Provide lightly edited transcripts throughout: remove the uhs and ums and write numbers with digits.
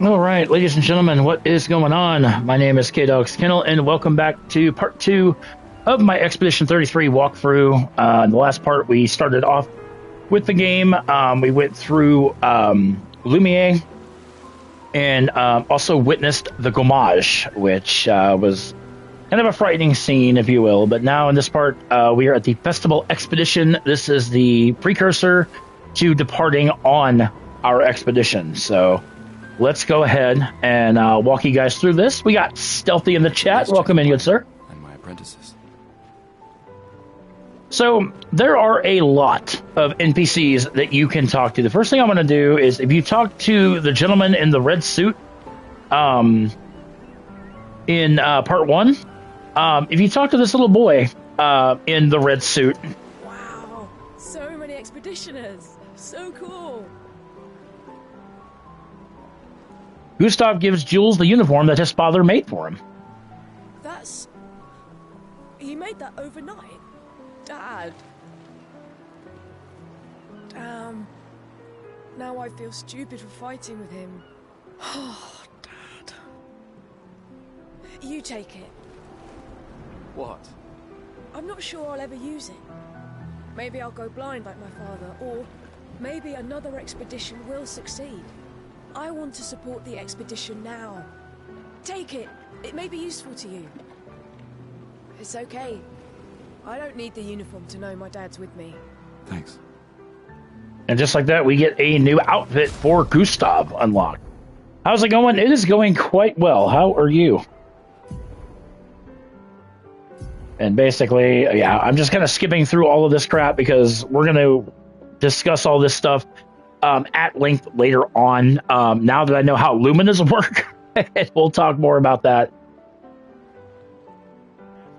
All right, ladies and gentlemen, what is going on? My name is K-Dogs Kennel, and welcome back to part 2 of my Expedition 33 walkthrough. In the last part, we started off with the game. We went through Lumiere and also witnessed the Gommage, which was kind of a frightening scene, if you will. But now in this part, we are at the Festival Expedition. This is the precursor to departing on our expedition. So let's go ahead and walk you guys through this. We got Stealthy in the chat. Welcome in, good sir. And my apprentices. So there are a lot of NPCs that you can talk to. The first thing I'm going to do is if you talk to the gentleman in the red suit in part 1, if you talk to this little boy in the red suit. Wow, so many expeditioners. So cool. Gustave gives Jules the uniform that his father made for him. That's... He made that overnight? Dad. Damn. Now I feel stupid for fighting with him. Oh, Dad. You take it. What? I'm not sure I'll ever use it. Maybe I'll go blind like my father, or maybe another expedition will succeed. I want to support the expedition now. Take it. It may be useful to you. It's okay. I don't need the uniform to know my dad's with me. Thanks. And just like that, we get a new outfit for Gustave unlocked. How's it going? It is going quite well. How are you? And basically, yeah, I'm just kind of skipping through all of this crap because we're going to discuss all this stuff at length later on. Now that I know how luminas work, we'll talk more about that.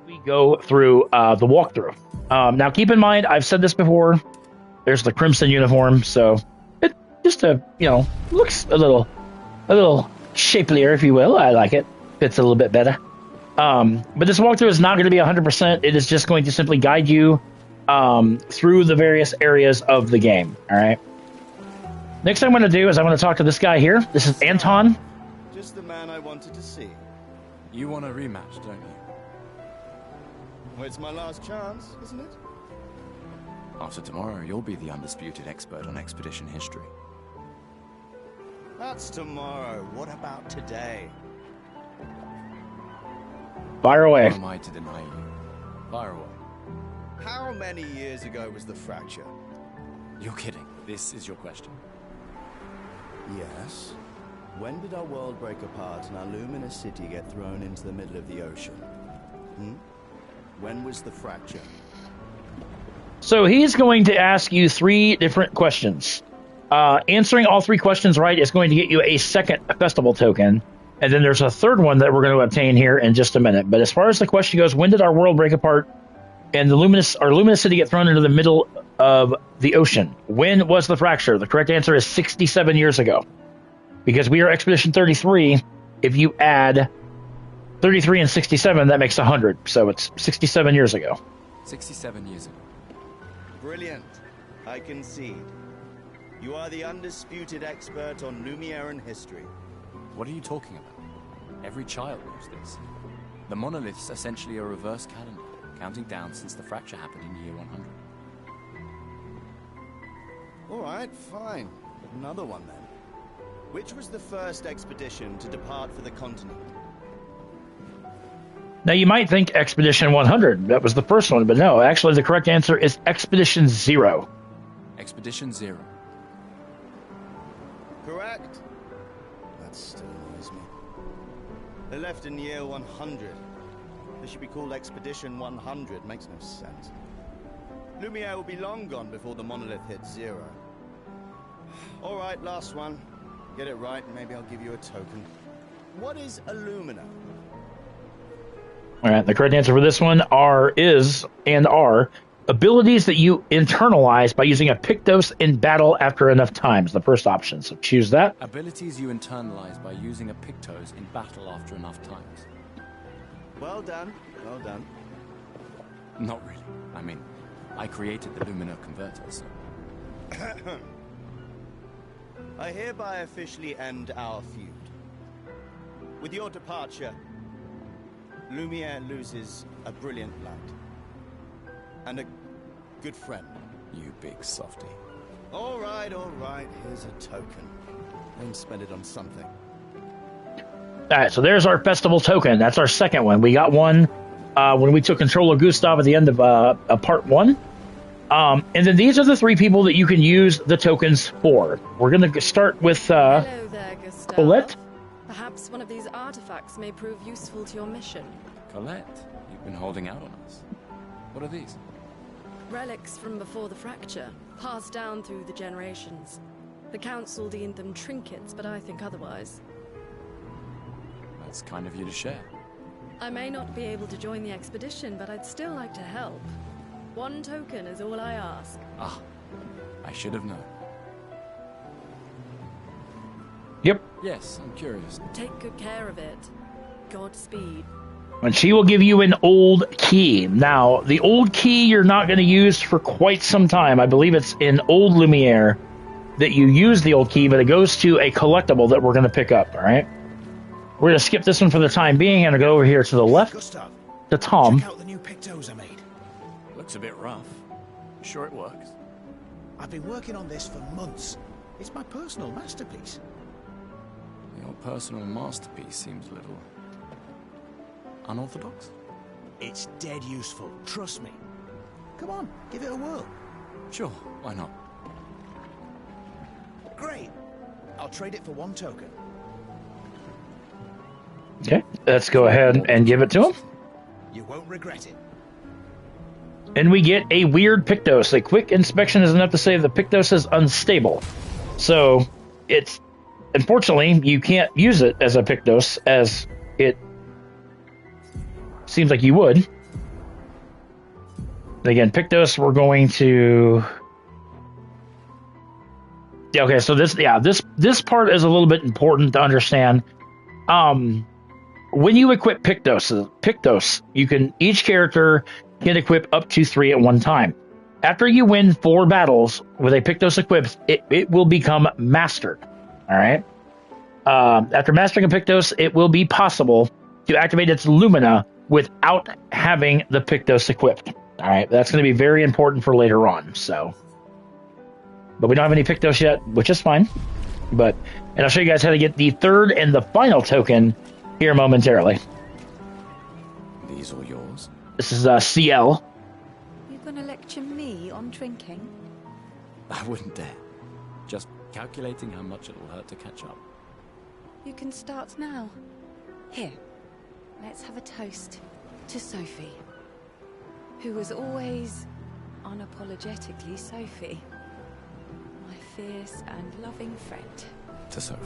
We go through the walkthrough. Now, keep in mind, I've said this before. There's the crimson uniform, so it just looks a little shapelier, if you will. I like it. Fits a little bit better. But this walkthrough is not going to be 100%. It is just going to simply guide you through the various areas of the game. All right. Next thing I'm going to do is I'm going to talk to this guy here. This is Anton. Just the man I wanted to see. You want a rematch, don't you? Well, it's my last chance, isn't it? After tomorrow, you'll be the undisputed expert on expedition history. That's tomorrow. What about today? Fire away. Who am I to deny you? Fire away. How many years ago was the fracture? You're kidding. This is your question. Yes. When did our world break apart and our luminous city get thrown into the middle of the ocean? When was the fracture? So he's going to ask you 3 different questions. Answering all 3 questions right is going to get you a second festival token. And then there's a third one that we're going to obtain here in just a minute. But as far as the question goes, when did our world break apart and the luminous city get thrown into the middle of the ocean? When was the fracture? The correct answer is 67 years ago. Because we are Expedition 33, if you add 33 and 67, that makes 100. So it's 67 years ago. 67 years ago. Brilliant. I concede. You are the undisputed expert on Lumiere and history. What are you talking about? Every child knows this. The monolith's essentially a reverse calendar, counting down since the fracture happened in year 100. All right, fine. Another one then. Which was the first expedition to depart for the continent? Now, you might think Expedition 100. That was the first one, but no. Actually, the correct answer is Expedition 0. Expedition 0. Correct. That still annoys me. They left in year 100. They should be called Expedition 100. Makes no sense. Lumiere will be long gone before the monolith hits 0. All right, last one. Get it right, and maybe I'll give you a token. What is Illumina? All right, the correct answer for this one are abilities that you internalize by using a Pictos in battle after enough times. The first option, so choose that. Abilities you internalize by using a Pictos in battle after enough times. Well done, well done. Not really. I mean, I created the Lumina converter, so... I hereby officially end our feud. With your departure, Lumiere loses a brilliant lad. And a good friend. You big softy. All right. Here's a token. And spend it on something. All right, so there's our festival token. That's our second one. We got one when we took control of Gustave at the end of part 1. And then these are the 3 people that you can use the tokens for. We're going to start with Hello there, Gustave. Colette. Perhaps one of these artifacts may prove useful to your mission. Colette, you've been holding out on us. What are these? Relics from before the fracture, passed down through the generations. The council deemed them trinkets, but I think otherwise. That's kind of you to share. I may not be able to join the expedition, but I'd still like to help. 1 token is all I ask. Ah, I should have known. Yep. Yes, I'm curious. Take good care of it. Godspeed. And she will give you an old key. Now, the old key you're not going to use for quite some time. I believe it's in Old Lumiere that you use the old key, but it goes to a collectible that we're going to pick up, all right? We're going to skip this one for the time being and go over here to the left Gustave, to Tom. check out the new pictos I made. Looks a bit rough. Sure it works? I've been working on this for months. It's my personal masterpiece. Your personal masterpiece seems a little unorthodox. It's dead useful, trust me. Come on, give it a whirl. Sure, why not? Great. I'll trade it for 1 token. Okay, let's go ahead and give it to him. You won't regret it. And we get a weird Pictos. A quick inspection is enough to say the Pictos is unstable. So, it's... Unfortunately, you can't use it as a Pictos, as it seems like you would. Again, Pictos, we're going to... Yeah, okay, so this part is a little bit important to understand. When you equip Pictos, you can each character can equip up to 3 at one time. After you win 4 battles with a Pictos equipped, it will become mastered. All right. After mastering a Pictos, it will be possible to activate its Lumina without having the Pictos equipped. All right, that's going to be very important for later on. So, but we don't have any Pictos yet, which is fine. And I'll show you guys how to get the 3rd and the final token here momentarily. These all yours? This is CL. You gonna lecture me on drinking? I wouldn't dare. Just calculating how much it'll hurt to catch up. You can start now. Here, let's have a toast to Sophie, who was always unapologetically Sophie, my fierce and loving friend. To Soph.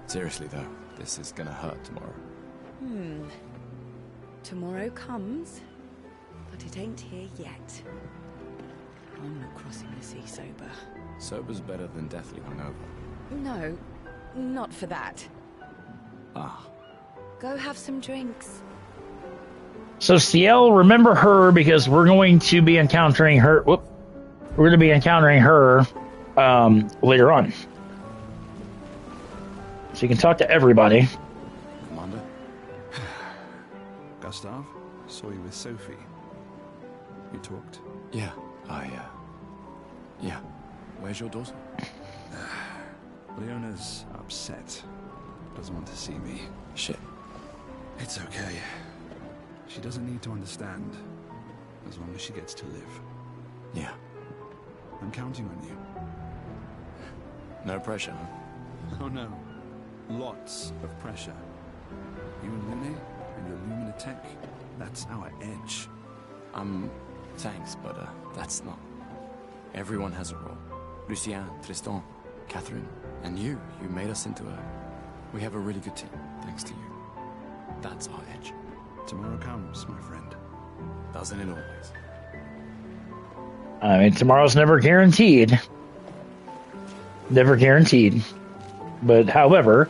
Seriously though, this is gonna hurt tomorrow. Tomorrow comes, but it ain't here yet. I'm not crossing the sea sober. Sober's better than deathly hungover. No, not for that. Ah. Go have some drinks. So CL, remember her because we're going to be encountering her. We're going to be encountering her later on. So you can talk to everybody. Commander? Gustave, saw you with Sophie. You talked? Yeah, yeah. Where's your daughter? Leona's upset. Doesn't want to see me. Shit. It's okay. She doesn't need to understand, as long as she gets to live. Yeah. I'm counting on you. No pressure, huh? Oh no. Lots of pressure. You and Lene and your Lumina tech, that's our edge. Thanks, but that's not. Everyone has a role. Lucien, Tristan, Catherine, and you made us into we have a really good team, thanks to you. That's our edge. Tomorrow comes, my friend. Doesn't it always? I mean, tomorrow's never guaranteed. Never guaranteed. But, however,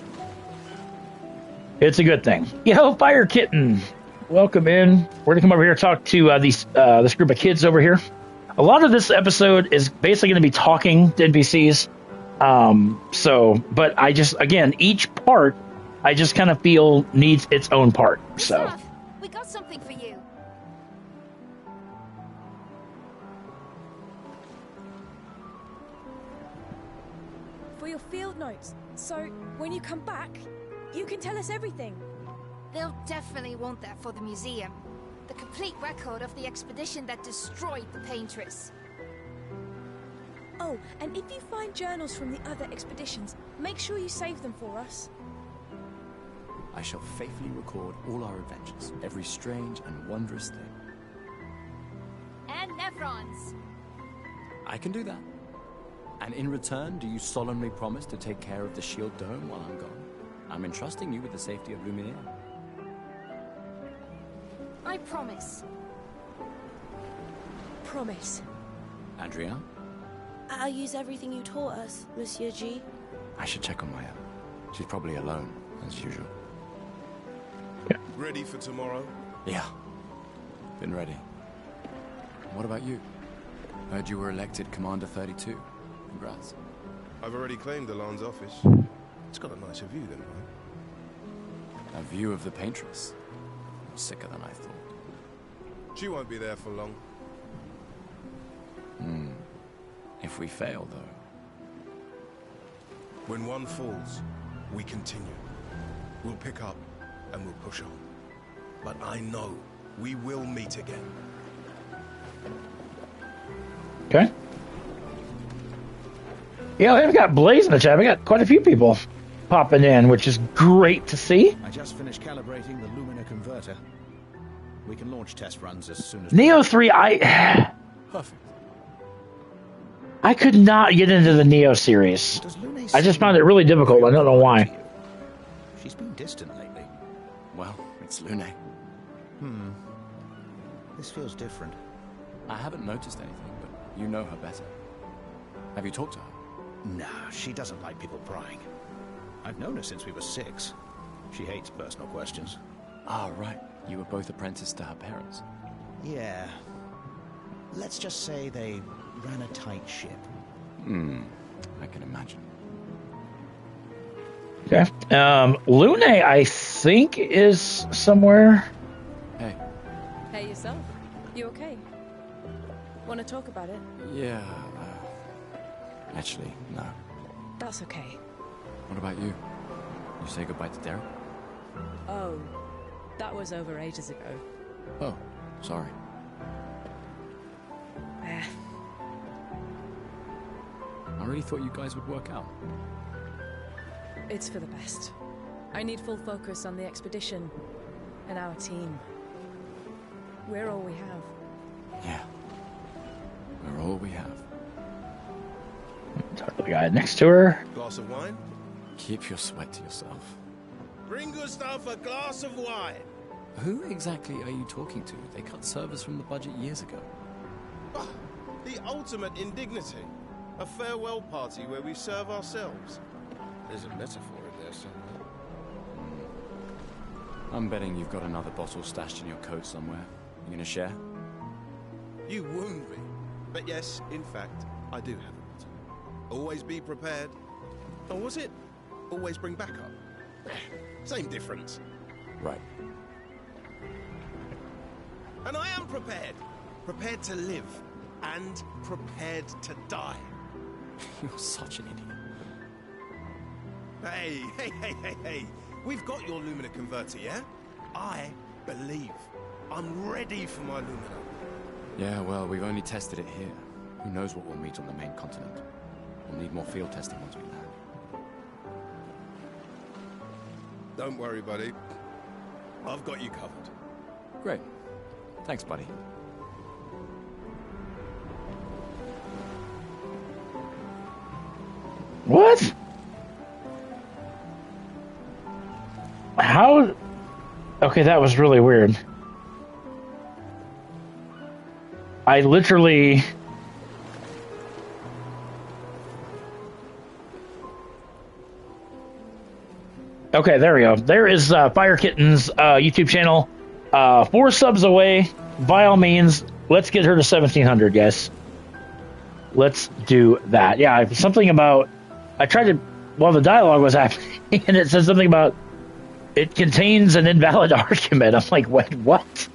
it's a good thing. Yo, Fire Kitten! Welcome in. We're going to come over here and talk to this group of kids over here. A lot of this episode is basically going to be talking to NPCs. But I just, again, each part, I just kind of feel needs its own part. So. Gustave, we got something for you. For your field notes. So, when you come back, you can tell us everything. They'll definitely want that for the museum. The complete record of the expedition that destroyed the Paintress. Oh, and if you find journals from the other expeditions, make sure you save them for us. I shall faithfully record all our adventures, every strange and wondrous thing. And Nephron's. I can do that. And in return, do you solemnly promise to take care of the Shield Dome while I'm gone? I'm entrusting you with the safety of Luminaire. I promise. Promise. Adrien? I'll use everything you taught us, Monsieur G. I should check on Maya. She's probably alone, as usual. Ready for tomorrow? Yeah. Been ready. What about you? Heard you were elected Commander 32. Congrats. I've already claimed Alan's office. It's got a nicer view than mine. A view of the Paintress. Sicker than I thought. She won't be there for long. If we fail, though. When one falls, we continue. We'll pick up and we'll push on. But I know we will meet again. Okay. Yeah, we've got Blaze in the chat. We got quite a few people popping in, which is great to see. I just finished calibrating the Lumina converter. We can launch test runs as soon as... Neo 3, Perfect. I could not get into the Neo series. I just found it really difficult. I don't know why. She's been distant lately. Well, it's Lune. This feels different. I haven't noticed anything, but you know her better. Have you talked to her? No, she doesn't like people prying. I've known her since we were 6. She hates personal questions. Ah, right. You were both apprenticed to her parents. Yeah. Let's just say they ran a tight ship. I can imagine. Okay. Lune, I think, is somewhere. Hey. Hey, yourself. You okay? Want to talk about it? Yeah, actually, no. That's okay. What about you? You say goodbye to Derek? Oh, that was over ages ago. Oh, sorry. I really thought you guys would work out. It's for the best. I need full focus on the expedition and our team. We're all we have. Yeah. We're all we have. Talk to the guy next to her. Glass of wine? Keep your sweat to yourself. Bring Gustave a glass of wine. Who exactly are you talking to? They cut service from the budget years ago. Ah, the ultimate indignity. A farewell party where we serve ourselves. There's a metaphor in there somewhere. I'm betting you've got another bottle stashed in your coat somewhere. You gonna share? You wound me. But yes, in fact, I do have a bottle. Always be prepared. Or was it always bring backup? Same difference. Right. And I am prepared. Prepared to live. And prepared to die. You're such an idiot. Hey. We've got your Lumina converter, yeah? I believe. I'm ready for my Lumina. Yeah, well, we've only tested it here. Who knows what we'll meet on the main continent? We'll need more field testing once we land. Don't worry, buddy. I've got you covered. Great. Thanks, buddy. What? How? Okay, that was really weird. I literally... Okay, there we go. There is Fire Kitten's YouTube channel. 4 subs away. By all means, let's get her to 1,700, guys. Let's do that. Yeah, something about... I tried to... While the dialogue was happening, and it said something about it contains an invalid argument. I'm like, wait, what?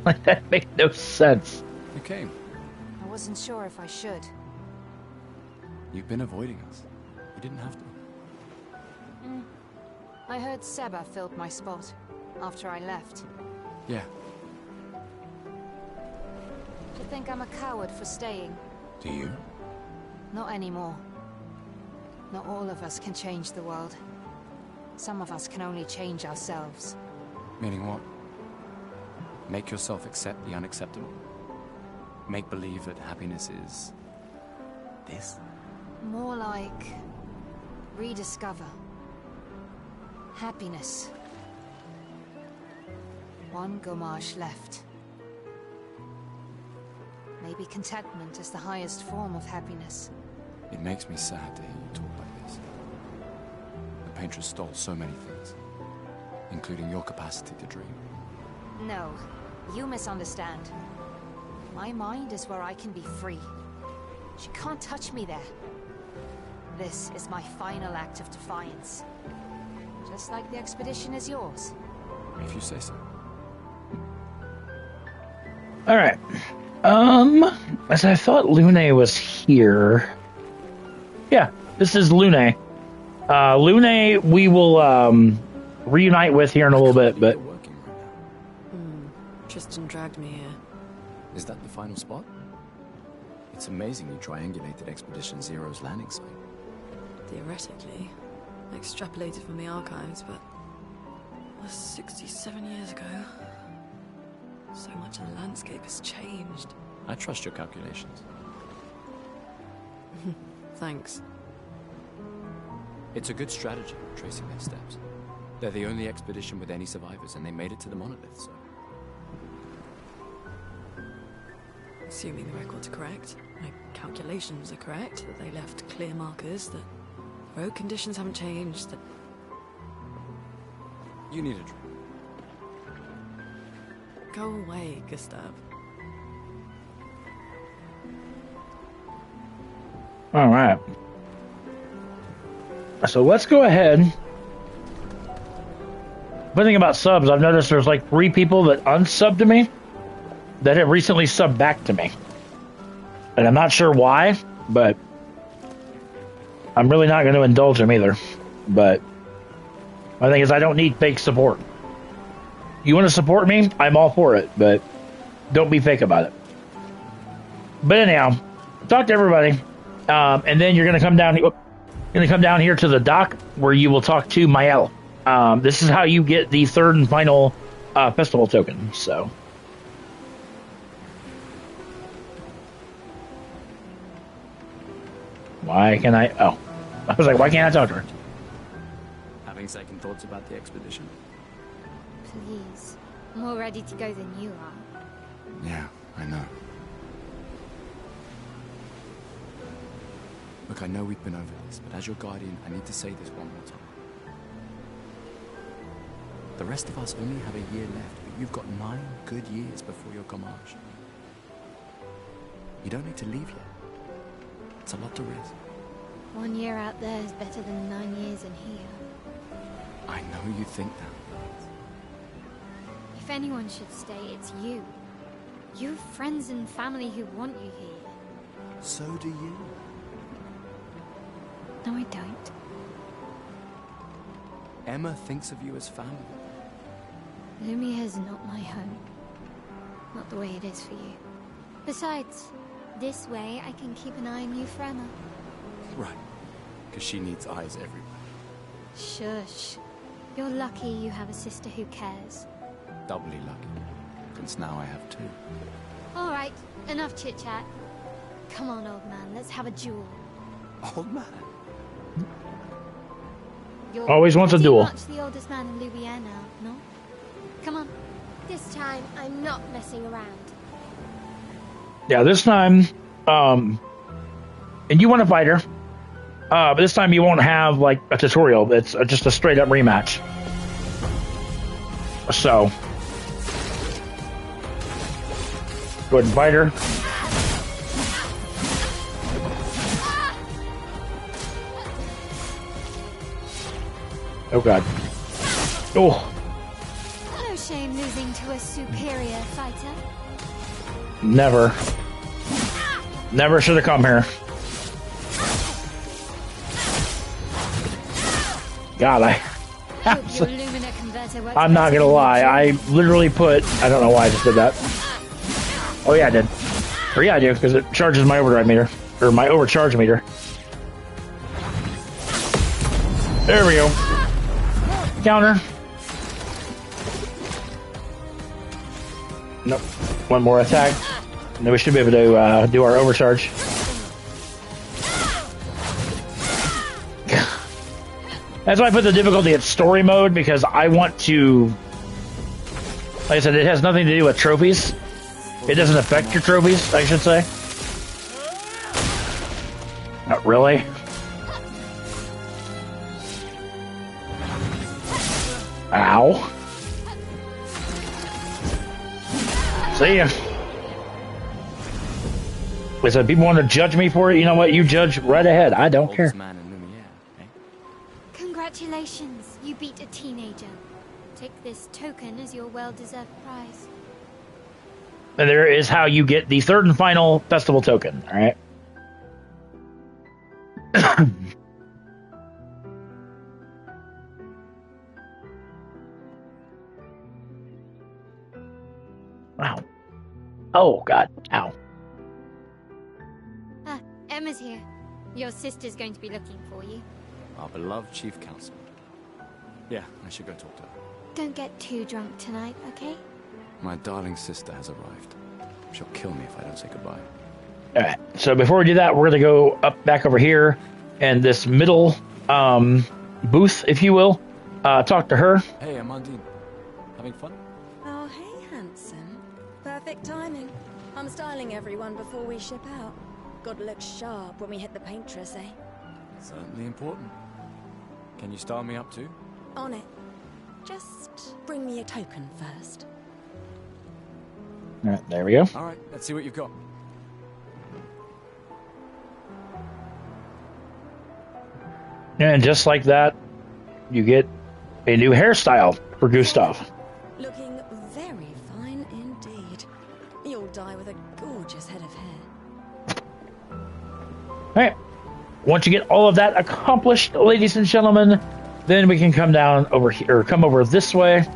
Like, that makes no sense. You came. I wasn't sure if I should. You've been avoiding us. You didn't have to. I heard Seba filled my spot after I left. Yeah. You think I'm a coward for staying? Do you? Not anymore. Not all of us can change the world. Some of us can only change ourselves. Meaning what? Make yourself accept the unacceptable? Make believe that happiness is... this? More like... rediscover. Happiness. One Gommage left. Maybe contentment is the highest form of happiness. It makes me sad to hear you talk like this. The paintress stole so many things, including your capacity to dream. No, you misunderstand. My mind is where I can be free. She can't touch me there. This is my final act of defiance. Just like the expedition is yours. If you say so. All right. As I thought Lune was here. Yeah, this is Lune. Lune, we will reunite with here in a little bit, but... Tristan dragged me here. Is that the final spot? It's amazing you triangulated Expedition Zero's landing site. Theoretically. Extrapolated from the archives, but... it was 67 years ago. So much of the landscape has changed. I trust your calculations. Thanks. It's a good strategy, tracing their steps. They're the only expedition with any survivors, and they made it to the monolith, so... Assuming the records are correct, my calculations are correct, that they left clear markers, that road conditions haven't changed, that... You need a drink. Go away, Gustave. All right. So let's go ahead. One thing about subs, I've noticed there's like 3 people that unsubbed to me that have recently subbed back to me. And I'm not sure why, but I'm really not going to indulge them either. But my thing is, I don't need fake support. You want to support me? I'm all for it, but don't be fake about it. But anyhow, talk to everybody, and then you're going to come down. You're going to come down here to the dock where you will talk to Mael. This is how you get the 3rd and final festival token. So, why can I? Oh, I was like, why can't I talk to her? Having second thoughts about the expedition? Please. More ready to go than you are. Yeah, I know. Look, I know we've been over this, but as your guardian, I need to say this one more time. The rest of us only have a year left, but you've got 9 good years before your Gommage. You don't need to leave yet. It's a lot to risk. 1 year out there is better than 9 years in here. I know you think that. If anyone should stay, it's you. You've friends and family who want you here. So do you. No, I don't. Emma thinks of you as family. Lumia is not my home. Not the way it is for you. Besides, this way I can keep an eye on you for Emma. Right. Because she needs eyes everywhere. Shush. You're lucky you have a sister who cares. Doubly lucky. Since now I have 2. Alright, enough chit-chat. Come on, old man, let's have a duel. Old man? You're Always wants a pretty duel. much the oldest man in Louisiana now, no? Come on. This time, I'm not messing around. Yeah, this time, and you want to fight her, but this time you won't have like a tutorial. It's just a straight up rematch. So, go ahead and fight her. Oh god. Oh, No shame losing to a superior fighter. never. Never should have come here. God, Hope your Lumina converter works I'm not better gonna than lie. your I literally put. I don't know why I just did that. Oh yeah, I did. Or yeah, I do because it charges my overdrive meter or my overcharge meter. There we go. Counter. Nope. One more attack. And then we should be able to do our overcharge. That's why I put the difficulty at story mode, because I want to... Like I said, it has nothing to do with trophies. It doesn't affect your trophies, I should say. Not really. Ow. See ya. Listen, people want to judge me for it. You know what? You judge right ahead. I don't care. Congratulations, you beat a teenager. Take this token as your well-deserved prize. And there is how you get the third and final festival token, alright? Wow. Oh, God. Ow. Ah, Emma's here. Your sister's going to be looking for you. Our beloved chief counselor. Yeah, I should go talk to her. Don't get too drunk tonight, okay? My darling sister has arrived. She'll kill me if I don't say goodbye. Alright, so before we do that, we're going to go up back over here, and this middle booth, if you will, talk to her. Hey, Amandine. Having fun? Oh, hey, handsome. Perfect timing. I'm styling everyone before we ship out. Gotta look sharp when we hit the paintress, eh? Certainly important. Can you style me up too? On it. Just bring me a token first. Alright, there we go. Alright, let's see what you've got. And just like that, you get a new hairstyle for Gustave. Looking very fine indeed. You'll die with a gorgeous head of hair. Alright. Once you get all of that accomplished, ladies and gentlemen, then we can come down over here, or come over this way,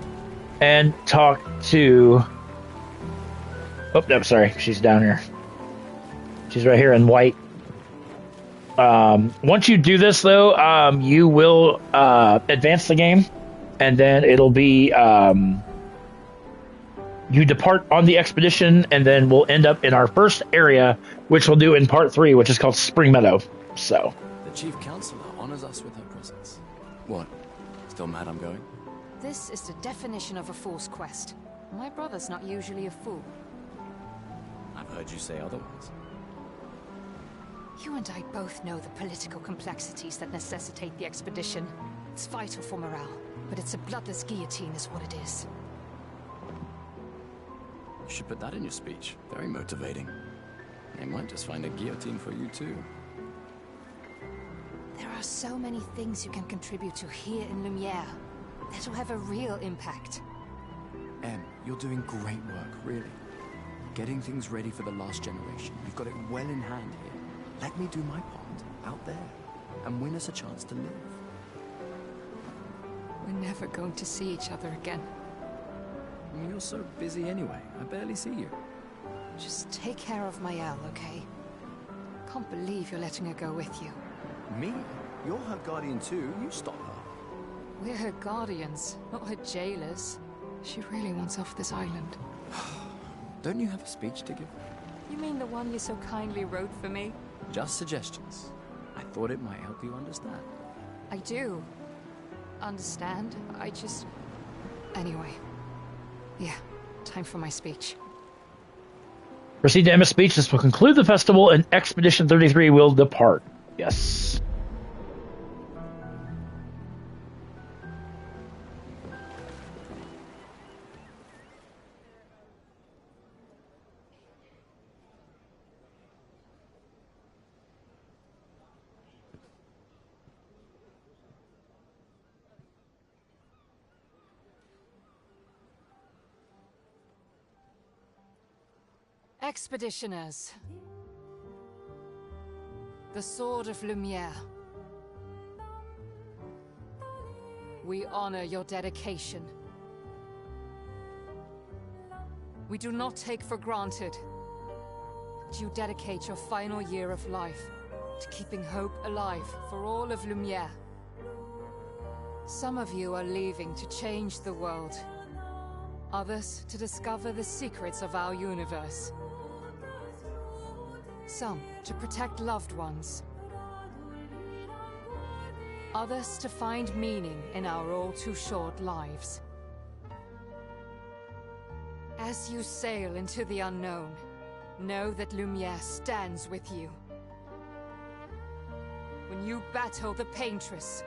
and talk to... Oh, no, sorry. She's down here. She's right here in white. Once you do this, though, you will advance the game, and then it'll be... you depart on the expedition, and then we'll end up in our first area, which we'll do in part 3, which is called Spring Meadow. So... The chief counselor honors us with her presence. What? Still mad I'm going? This is the definition of a fool's quest. My brother's not usually a fool. I've heard you say otherwise. You and I both know the political complexities that necessitate the expedition. It's vital for morale, but it's a bloodless guillotine is what it is. You should put that in your speech. Very motivating. They might just find a guillotine for you too. There are so many things you can contribute to here in Lumiere that'll have a real impact. Em, you're doing great work, really. Getting things ready for the last generation. You've got it well in hand here. Let me do my part, out there, and win us a chance to live. We're never going to see each other again. You're so busy anyway. I barely see you. Just take care of Mayel, okay? Can't believe you're letting her go with you. Me? You're her guardian too. You stop her. We're her guardians, not her jailers. She really wants off this island. Don't you have a speech to give? You mean the one you so kindly wrote for me? Just suggestions. I thought it might help you understand. I do. Understand? I just... Anyway. Yeah, time for my speech. Proceed to Emma's speech. This will conclude the festival, and Expedition 33 will depart. Yes. Expeditioners. The Sword of Lumiere. We honor your dedication. We do not take for granted that you dedicate your final year of life to keeping hope alive for all of Lumiere. Some of you are leaving to change the world. Others to discover the secrets of our universe. Some to protect loved ones. Others to find meaning in our all too short lives. As you sail into the unknown, know that Lumiere stands with you. When you battle the Paintress,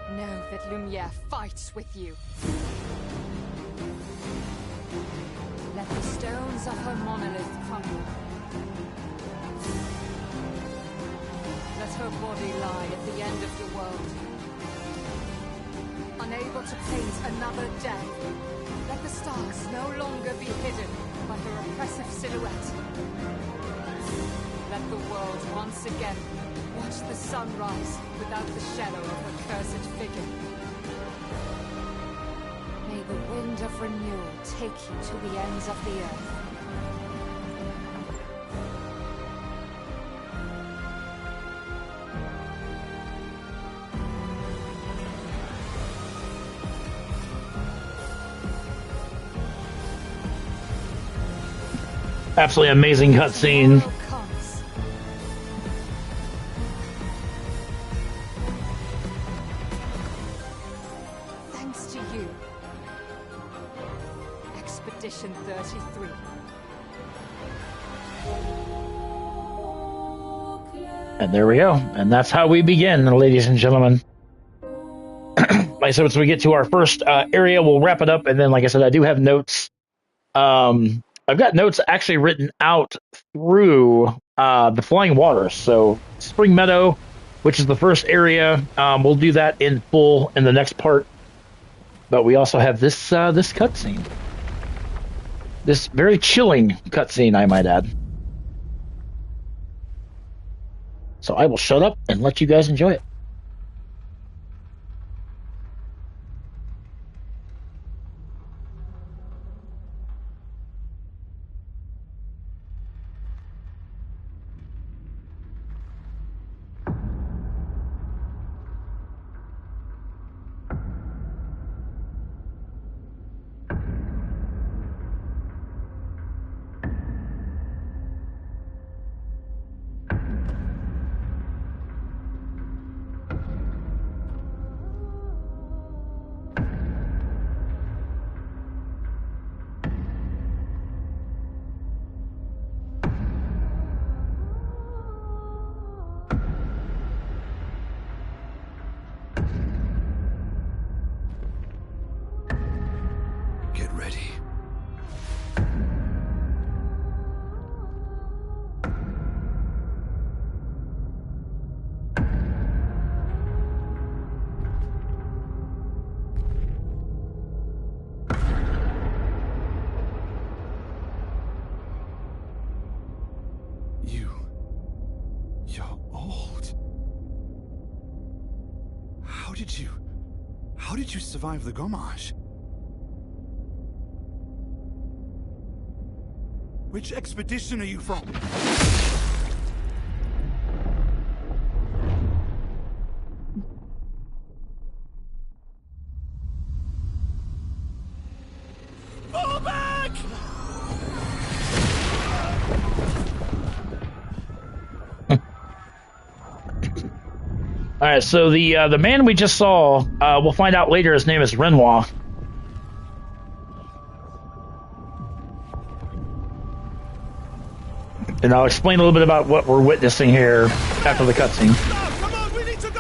know that Lumiere fights with you. Let the stones of her monolith crumble. Let her body lie at the end of the world. Unable to paint another death, let the stars no longer be hidden by her oppressive silhouette. Let the world once again watch the sun rise without the shadow of her cursed figure. May the wind of renewal take you to the ends of the earth. Absolutely amazing cutscene. Thanks to you, Expedition 33. And there we go. And that's how we begin, ladies and gentlemen. Like I said, once we get to our first area, we'll wrap it up. And then, like I said, I do have notes. I've got notes actually written out through the Flying Waters. So Spring Meadow, which is the first area, we'll do that in full in the next part. But we also have this this cutscene, this very chilling cutscene, I might add. So I will shut up and let you guys enjoy it. How did you survive the Gommage? Which expedition are you from? Fall back! All right, so the man we just saw, we'll find out later. His name is Renoir. And I'll explain a little bit about what we're witnessing here after the cutscene. Come on, we need to go!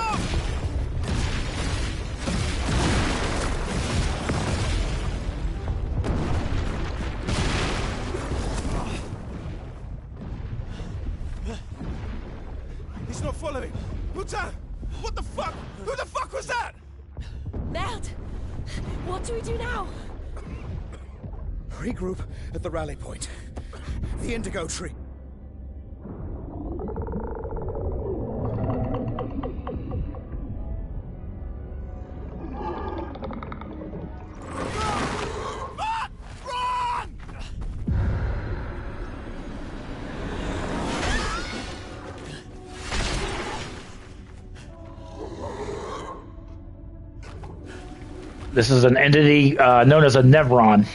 He's not following. Lieutenant, what the fuck? Who the fuck was that? Merde! What do we do now? Regroup at the rally point. The indigo tree. This is an entity known as a Nevron.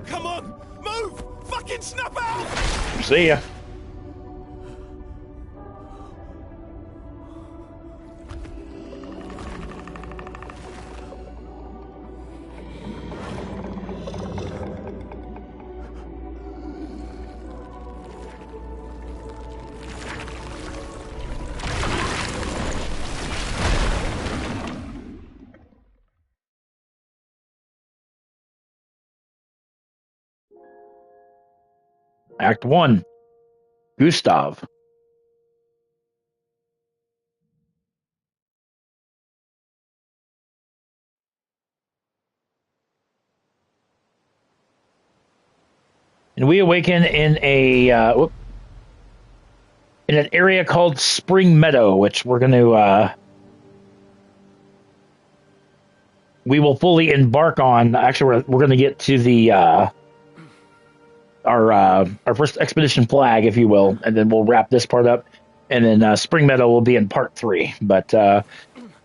Come on, move! Fucking snap out! See ya. Act 1. Gustave. And we awaken in a in an area called Spring Meadow, which we're going to we will fully embark on. Actually, we're going to get to the our first expedition flag, if you will, and then we'll wrap this part up, and then Spring Meadow will be in part 3. But to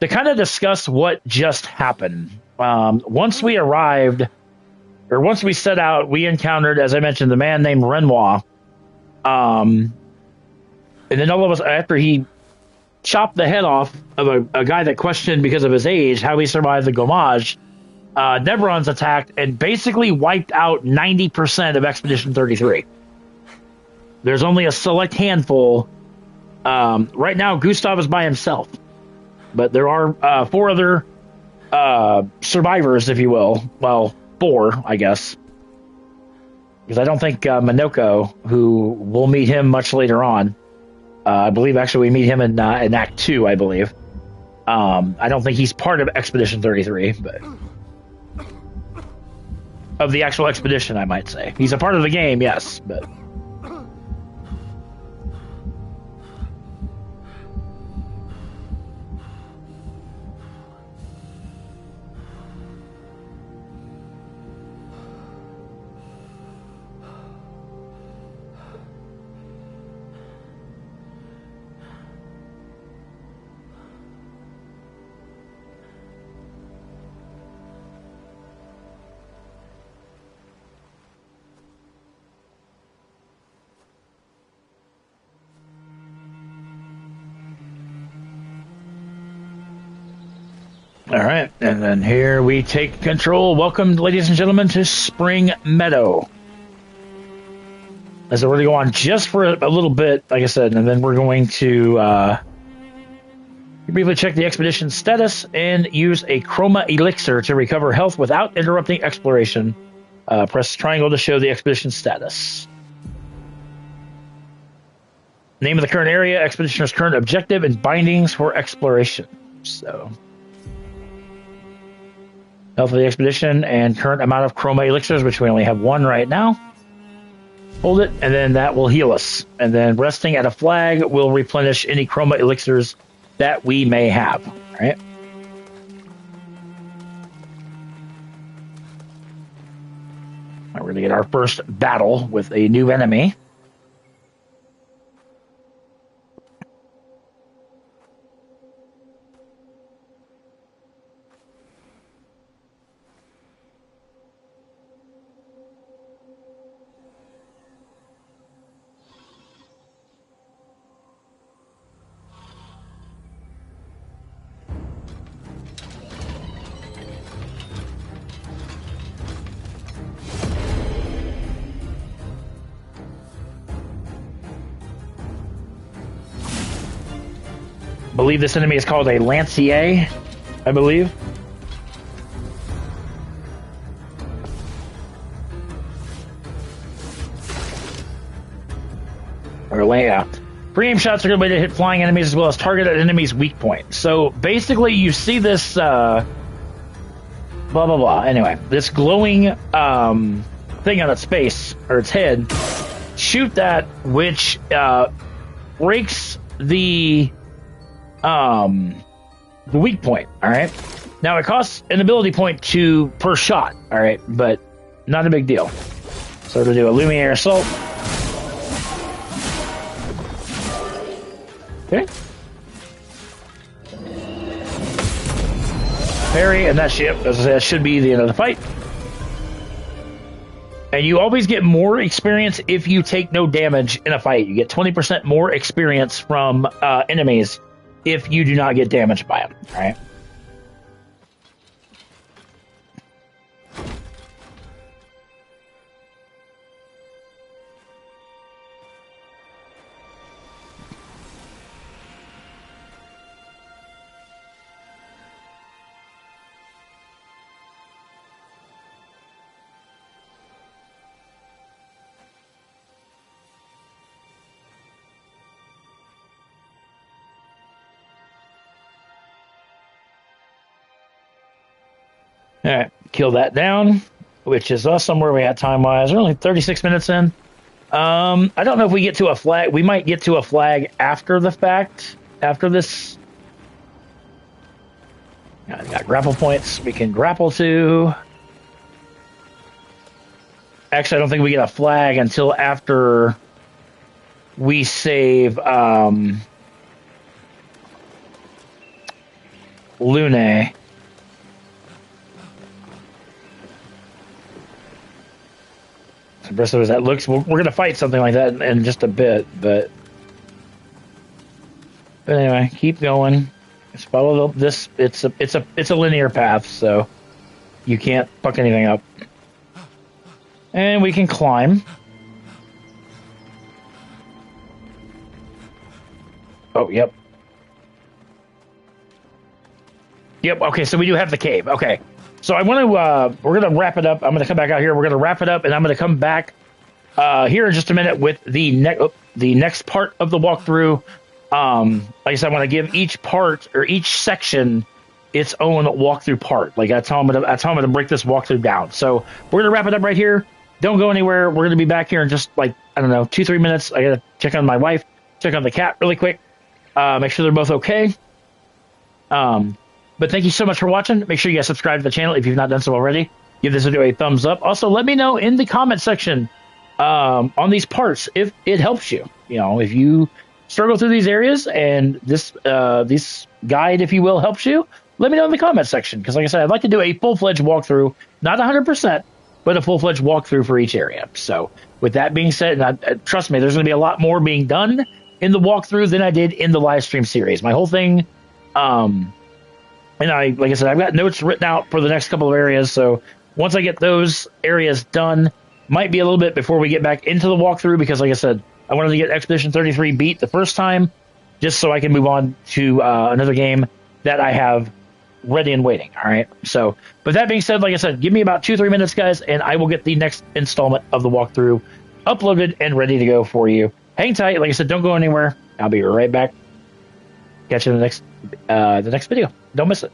kind of discuss what just happened, once we arrived, or once we set out, we encountered, as I mentioned, the man named Renoir, and then all of us, after he chopped the head off of a guy that questioned because of his age how he survived the Gommage, Nevrons attacked and basically wiped out 90% of Expedition 33. There's only a select handful. Right now, Gustave is by himself, but there are 4 other survivors, if you will. Well, 4, I guess, because I don't think Minoko, who we'll meet him much later on. I believe actually we meet him in Act 2, I believe. I don't think he's part of Expedition 33, but of the actual expedition, I might say. He's a part of the game, yes, but all right, and then here we take control. Welcome, ladies and gentlemen, to Spring Meadow. As we're going to go on just for a little bit, like I said, and then we're going to briefly check the expedition status and use a chroma elixir to recover health without interrupting exploration. Press triangle to show the expedition status. Name of the current area, expeditioner's current objective, and bindings for exploration. So, health of the expedition and current amount of chroma elixirs, which we only have 1 right now. Hold it, and then that will heal us. And then resting at a flag will replenish any chroma elixirs that we may have. All right. We're going to get our first battle with a new enemy. I believe this enemy is called a Lancier, I believe. Or yeah. Pre-aim shots are a good way to hit flying enemies as well as target an enemy's weak point. So basically, you see this blah blah blah. Anyway, this glowing thing on its face or its head. Shoot that, which breaks the weak point. All right. Now it costs an ability point per shot. All right, but not a big deal. So to do a Lumiere assault. Okay. Parry, and that should be the end of the fight. And you always get more experience if you take no damage in a fight. You get 20% more experience from enemies if you do not get damaged by them. All right. All right, kill that down, which is awesome. Where we at time-wise? We're only 36 minutes in. I don't know if we get to a flag. We might get to a flag after the fact, after this. Got grapple points we can grapple to. Actually, I don't think we get a flag until after we save Lune. Impressive as that looks, we're going to fight something like that in just a bit, but anyway, keep going. Just follow this. It's a linear path, so you can't fuck anything up. And we can climb. Oh, yep. Yep. Okay, so we do have the cave. Okay. So I want to, we're going to wrap it up. I'm going to come back out here. We're going to wrap it up, and I'm going to come back here in just a minute with the next part of the walkthrough. Like I said, I want to give each part or each section its own walkthrough part. Like that's how I'm going to break this walkthrough down. So we're going to wrap it up right here. Don't go anywhere. We're going to be back here in just like, I don't know, 2-3 minutes. I got to check on my wife, check on the cat really quick, make sure they're both okay. But thank you so much for watching. Make sure you guys subscribe to the channel if you've not done so already. Give this video a thumbs up. Also, let me know in the comment section on these parts if it helps you. You know, if you struggle through these areas and this guide, if you will, helps you, let me know in the comment section. Because like I said, I'd like to do a full-fledged walkthrough, not 100%, but a full-fledged walkthrough for each area. So with that being said, and trust me, there's going to be a lot more being done in the walkthrough than I did in the live stream series. My whole thing... And like I said, I've got notes written out for the next couple of areas. So once I get those areas done, might be a little bit before we get back into the walkthrough, because like I said, I wanted to get Expedition 33 beat the first time, just so I can move on to another game that I have ready and waiting. All right. So, but that being said, like I said, give me about 2-3 minutes, guys, and I will get the next installment of the walkthrough uploaded and ready to go for you. Hang tight. Like I said, don't go anywhere. I'll be right back. Catch you in the next video. Don't miss it.